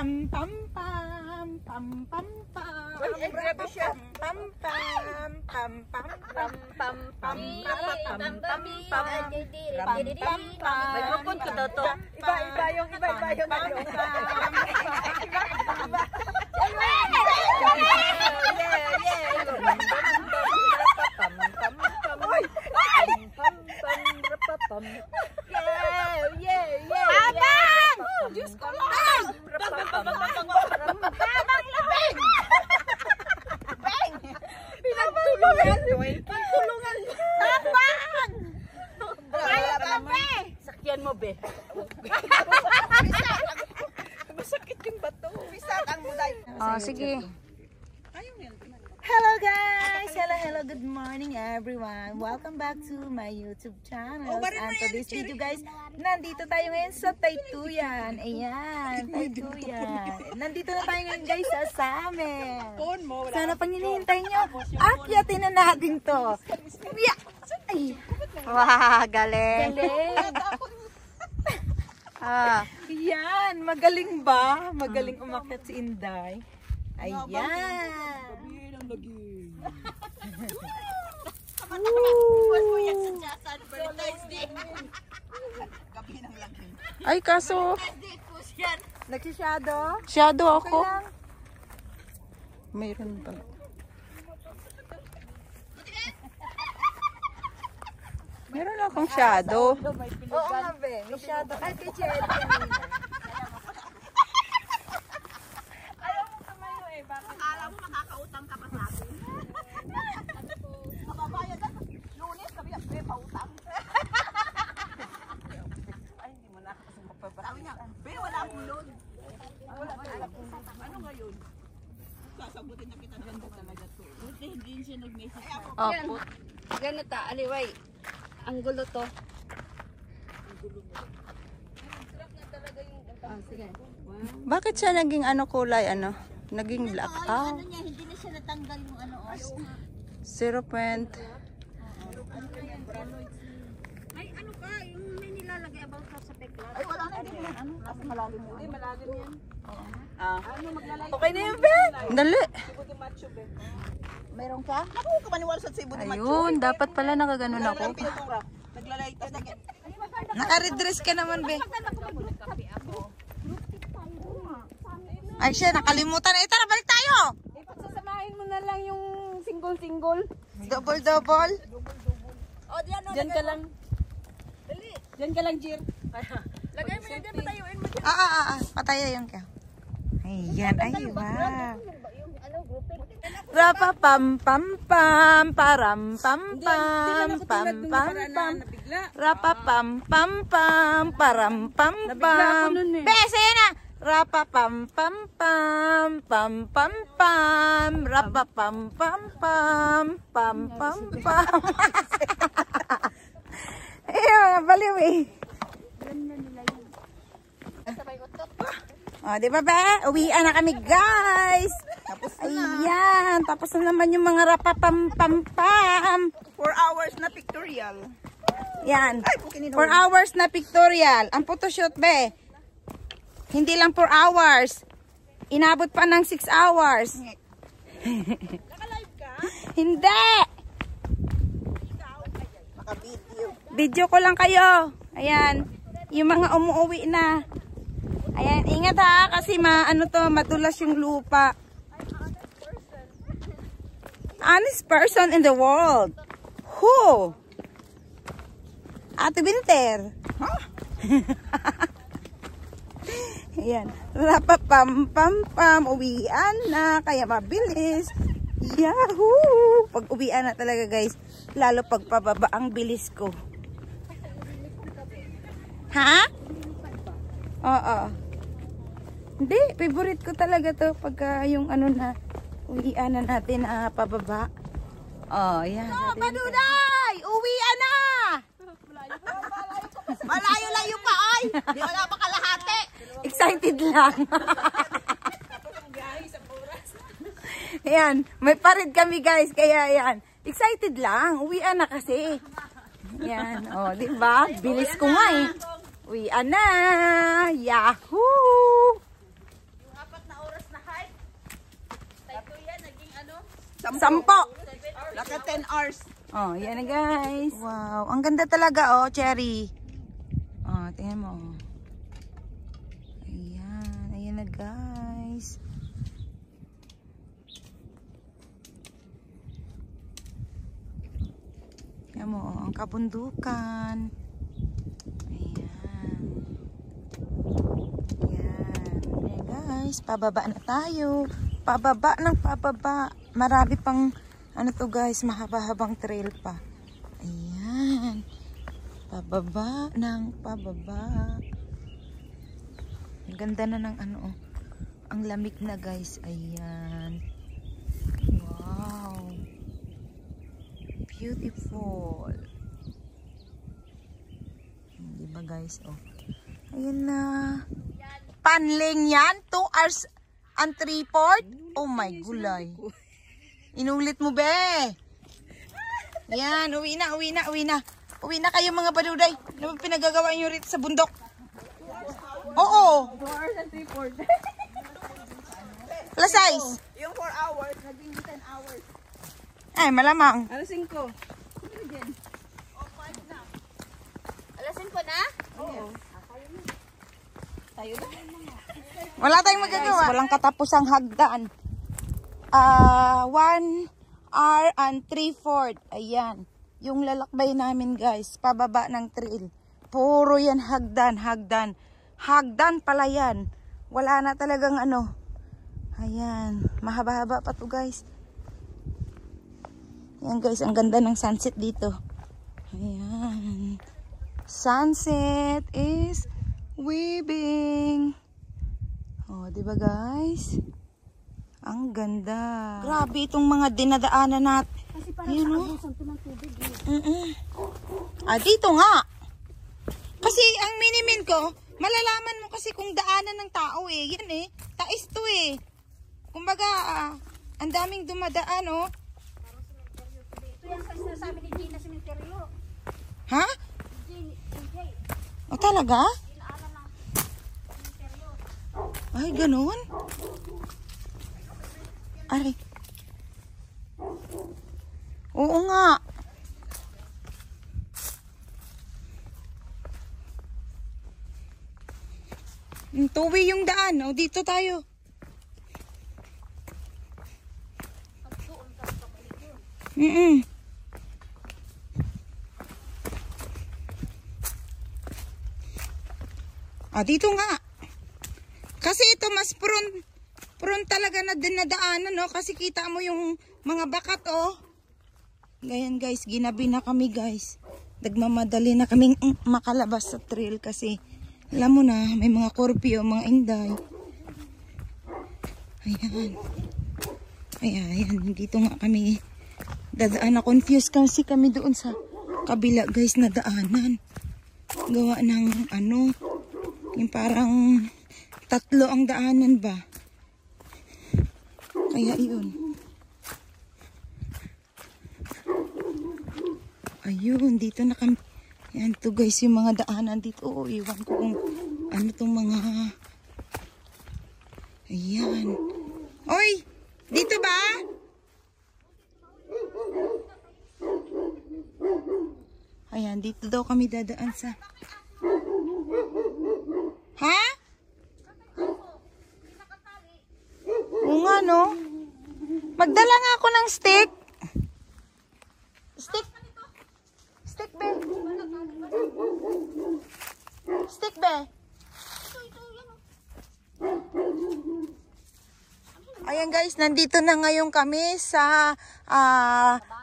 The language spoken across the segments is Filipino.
Pam pam pam pam pam pam. Ay, grabe siya. Pam pam pam pam pam pam pam pam. May bukod ko daw to. Iba yung Diyos ko lang! Tamang labing! Beng! Pinagtulungan! Tamang! Kaya ka, be! Sakyan mo, be. Masakit yung bato. Bisat ang buday. Oh, sige. Hello guys! Hello, good morning everyone! Welcome back to my YouTube channel. And for this video guys, nandito tayo ngayon sa Taytuyan. Ayan, Taytuyan. Nandito na tayo ngayon guys sa Samen. Sana pang hinihintay nyo, akyatin na natin to. Ay! Wow, galing. Galing! Ah, Yan, magaling ba? Magaling umakyat si Inday. Ayan! ay kaso, Nagsishadow? shadow ako. Okay lang. Mayroon pa. Meron akong shadow. Oo nga be, may shadow. Ay, kay Cherry kanina. Akala mo makakautang ka pa sa akin. Kababayan na. Lunes kami ang pautang. Ay, hindi mo na kasi magpapasok. Sabi niya, be, wala akong loan. Ano ngayon? Sasagutin na kita, ganda talaga to. Buti hindi siya nag-message sa akin. Opo. Ganito, aliway. Ang gulo to. Ah, sige. Bakit siya naging ano kulay ano? Naging black. Ah, Ano niya, hindi na siya natanggal yung ano. 0. Ay, ano ka? Yung may nilalagay about sa peklat. Ay, wala na, hindi mo. Ano? Kasi malalim mo. Hindi, malalim yan. Okay na yun, be? Dali. Meron ka? Naku, ka maniwala sa Cebu de Macho. Ayun, dapat pala nakaganon ako. Naglalaitas na. Naka-redress ka naman, be. Ay siya, nakalimutan na. Tara, balik tayo! Ipagsasamahin mo na lang yung single-single. Double. O, diyan, o. Diyan ka lang. Dali. Diyan ka lang, Jir. Lagay mo yan, diyan, patayuin mo. Pataya yung kaya. Ayan, ay, wow. Rapa pam pam pam param pam pam pam pam pam. Rapa pam pam pam param pam pam. Bes, ayan na. Rapa pam pam pam pam pam pam. Rapa pam pam pam pam pam pam. Ayun, baliw eh. O, di ba ba? Uwian na kami, guys. Ayan, tapos na naman yung mga rapapam-pam-pam. 4 hours na pictorial. Yan, 4 hours na pictorial. Ang photoshoot, be. Hindi lang 4 hours. Inabot pa ng 6 hours. Naka-live ka? Hindi. Naka-video. Video ko lang kayo. Ayan, yung mga umuwi na. Ayan, ingat ha, kasi madulas yung lupa. Honest person in the world. Who? Ate Winter. Huh? Ayan. Rapapam-pam-pam. Uwian na. Kaya mabilis. Yahoo! Pag uwian na talaga guys. Lalo pag pababa ang bilis ko. Ha? Oo. Hindi. Favorite ko talaga to. Pagka yung ano na. Uwian na natin pababa. Oh, yan. Oh, Paduday! Uwian na! Malayo-layo pa, ay! Di wala pa kalahati. Excited lang. Ayan, may parid kami guys, kaya yan. Excited lang, uwian na kasi. Yan, oh, di ba? Bilis ko nga eh. Uwian na. Yahoo! 10. Naka 10 hours. Oh, yan na guys. Wow, ang ganda talaga oh, cherry. Oh, tingnan mo. Ayan, ayan na guys. Tingnan mo, oh, ang kabundukan. Ayan. Ayan. Ayan guys, pababa na tayo. Pababa ng pababa. Marami pang ano to guys, mahaba-habang trail pa. Ayan. Pababa ng pababa. Ang ganda na ng ano oh. Ang lamig na guys. Ayan. Wow. Beautiful. Diba guys oh. Ayan na. Panling yan. 2 hours and 3/4. Oh my gulay. Inulit mo, be. Yan, uwi na. Uwi na kayo mga baduday. Ano ba pinagagawa nyo rito sa bundok? Oo. 2 hours and 3/4. Plus size. Yung 4 hours, naging 10 hours. Ay, malamang. Ano 5? Alas 5 na? Oo. Tayo na. Wala tayong magagawa. Walang katapusang hagdan. 1 hour and 3/4. Ayan. Yung lalakbay namin guys. Pababa ng trail. Puro yan hagdan. Hagdan pala yan. Wala na talagang ano. Ayan. Mahaba-haba pa to guys. Ayan guys. Ang ganda ng sunset dito. Ayan. Sunset is weaving. Oh, diba guys? Ang ganda. Grabe itong mga dinadaanan natin. Kasi parang Yun, sa oh. abusan to ng tubig eh. Dito nga. Kasi ang minimin ko, malalaman mo kasi kung daanan ng tao eh. Yan eh. Tais to eh. Kumbaga, ang daming dumadaan oh. Ito yung sa sinasabi ni Gina Cementerio. Ha? DJ. O talaga? Inaanan ng cementerio. Ay, ganun? Ay. Oo nga. Tuwi yung daan. O, dito tayo. Dito nga. Kasi ito mas prone talaga na dinadaanan, no? Kasi kita mo yung mga bakat, oh. Ganyan, guys. Ginabi na kami, guys. Nagmamadali na kaming makalabas sa trail kasi alam mo na, may mga korpyo, mga inday. Ayan. Ayan. Dito nga kami dadaan na. Confused kasi kami doon sa kabila, guys, na daanan. Gawa ng ano, yung parang 3 ang daanan ba? Kaya yun. Ayun, dito na kami. Yan to guys, yung mga daanan dito. Oo, iwan ko kung ano tong mga... Ayan. Oy! Dito ba? Ayan, dito daw kami dadaan sa... Ha? Oo nga, no? Magdala nga ako ng stick. Stick. Stick, be. Stick, be. Ayan guys, nandito na ngayon kami sa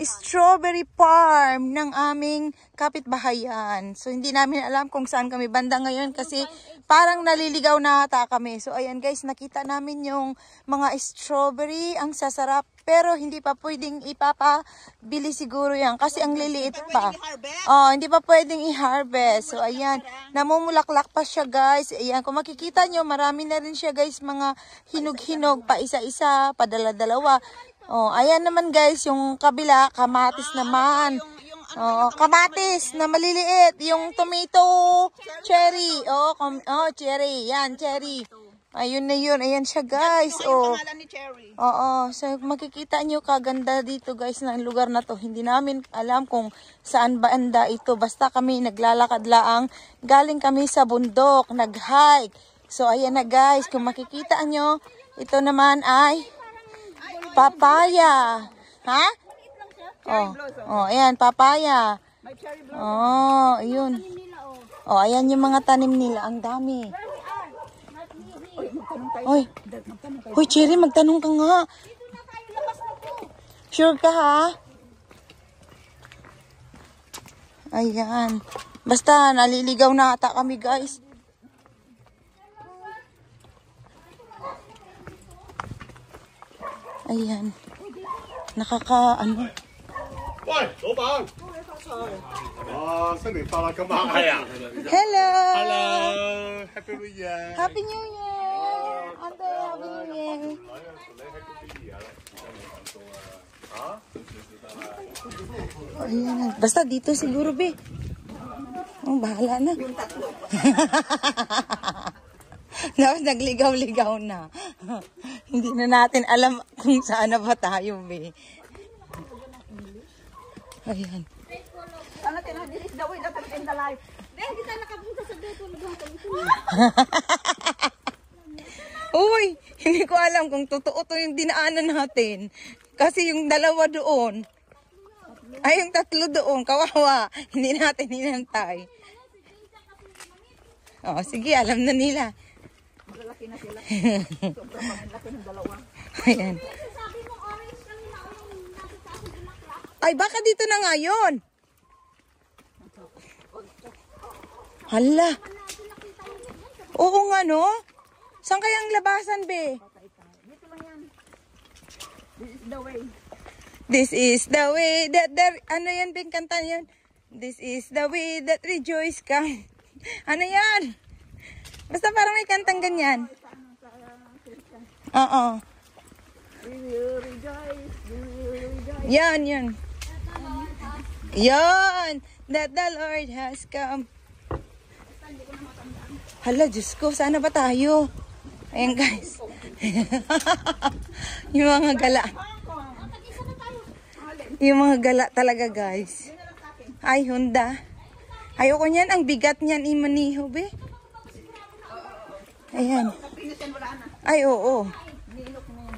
strawberry farm ng aming kapitbahayan. So hindi namin alam kung saan kami banda ngayon kasi parang naliligaw na ata kami. So ayan guys, nakita namin yung mga strawberry, ang sasarap. Pero hindi pa pwedeng ipapabili siguro yan kasi ang liliit pa. Oh, hindi pa pwedeng i-harvest. So ayan, namumulaklak pa siya guys. Ayan, kung makikita nyo, marami na rin siya guys, mga hinog-hinog pa isa-isa, padala-dalawa. Oh, ayan naman guys, yung kabila, kamatis naman. Oh, kamatis na maliliit, yung tomato, cherry. Oh, cherry, yan, cherry. Ayun na yun. Ayan siya guys. Oh. Pangalan ni Cherry. Oo. So makikita nyo kaganda dito guys ng lugar na to. Hindi namin alam kung saan banda ito. Basta kami naglalakad laang. Galing kami sa bundok. Nag-hike. So ayan na guys. Kung makikita nyo, ito naman ay papaya. Ha? Oh, ayan, papaya. May cherry blossom. Oh, ayun. Oh, ayan yung mga tanim nila. Ang dami. Hoy. Hoy, Cherry, magtanong ka nga. Sure ka, ha? Ayan. Basta, naliligaw na ata kami, guys. Ayan. Ano? 喂，老闆。啊，新年快樂咁客氣啊 Hello! ！Hello，Happy New Year！ Happy New Year! Ate, Happy New Year! Ayan. Basta dito siguro, be. Oh, bahala na. Tapos nagligaw-ligaw na. Hindi na natin alam kung saan na ba tayo, be. Ayan. Sana this is the way that I'm in the life. Hindi tayo nakapunta sa dito. Uy, hindi ko alam kung totoo to yung dinaanan natin. Kasi yung dalawa doon, ay yung tatlo doon, kawawa. Hindi natin hinantay. Oh, sige, alam na nila. Malalaki na sila. Sobrang malalaki ng dalawa. Ayan. Sabi mo orange lang na yung nasa sa akin bulaklak. Ay, baka dito na nga yun. Hala. Oo nga, no? Saan kayang labasan, be? Dito lang yan. This is the way. This is the way that ano yan, Bing, kanta yan? This is the way that rejoice come. Ano yan? Basta parang may kantang ganyan. Oo. We will rejoice. We will rejoice. Yan, yan. Yan! That the Lord has come. Hala, Diyos ko, sana ba tayo? Ayan, guys. Yung mga gala. Yung mga gala talaga, guys. Ay, Honda. Ayoko niyan. Ang bigat niyan, imaniho, be. Ayan. Ay, oo.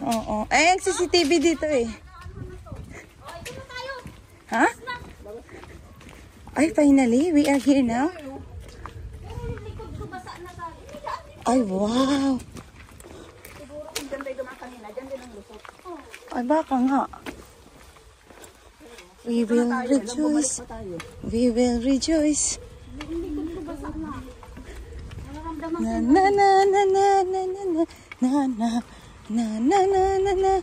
Oo. Ay, ang CCTV dito, eh. Ha? Ay, finally, we are here now. Ay, wow. Ay, baka nga. We will rejoice. We will rejoice. Na na na na na na na na na na na na na na na.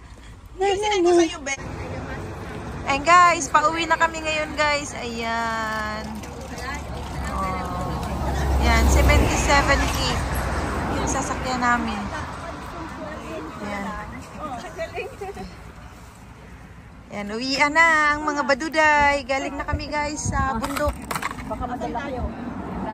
Ayan guys, pauwi na kami ngayon guys. Ayan. Oh. Ayan, 77K. Yung sasakyan namin. Ayan. Ayan, uwian na ang mga baduday. Galing na kami guys sa bundok. Baka madala kayo.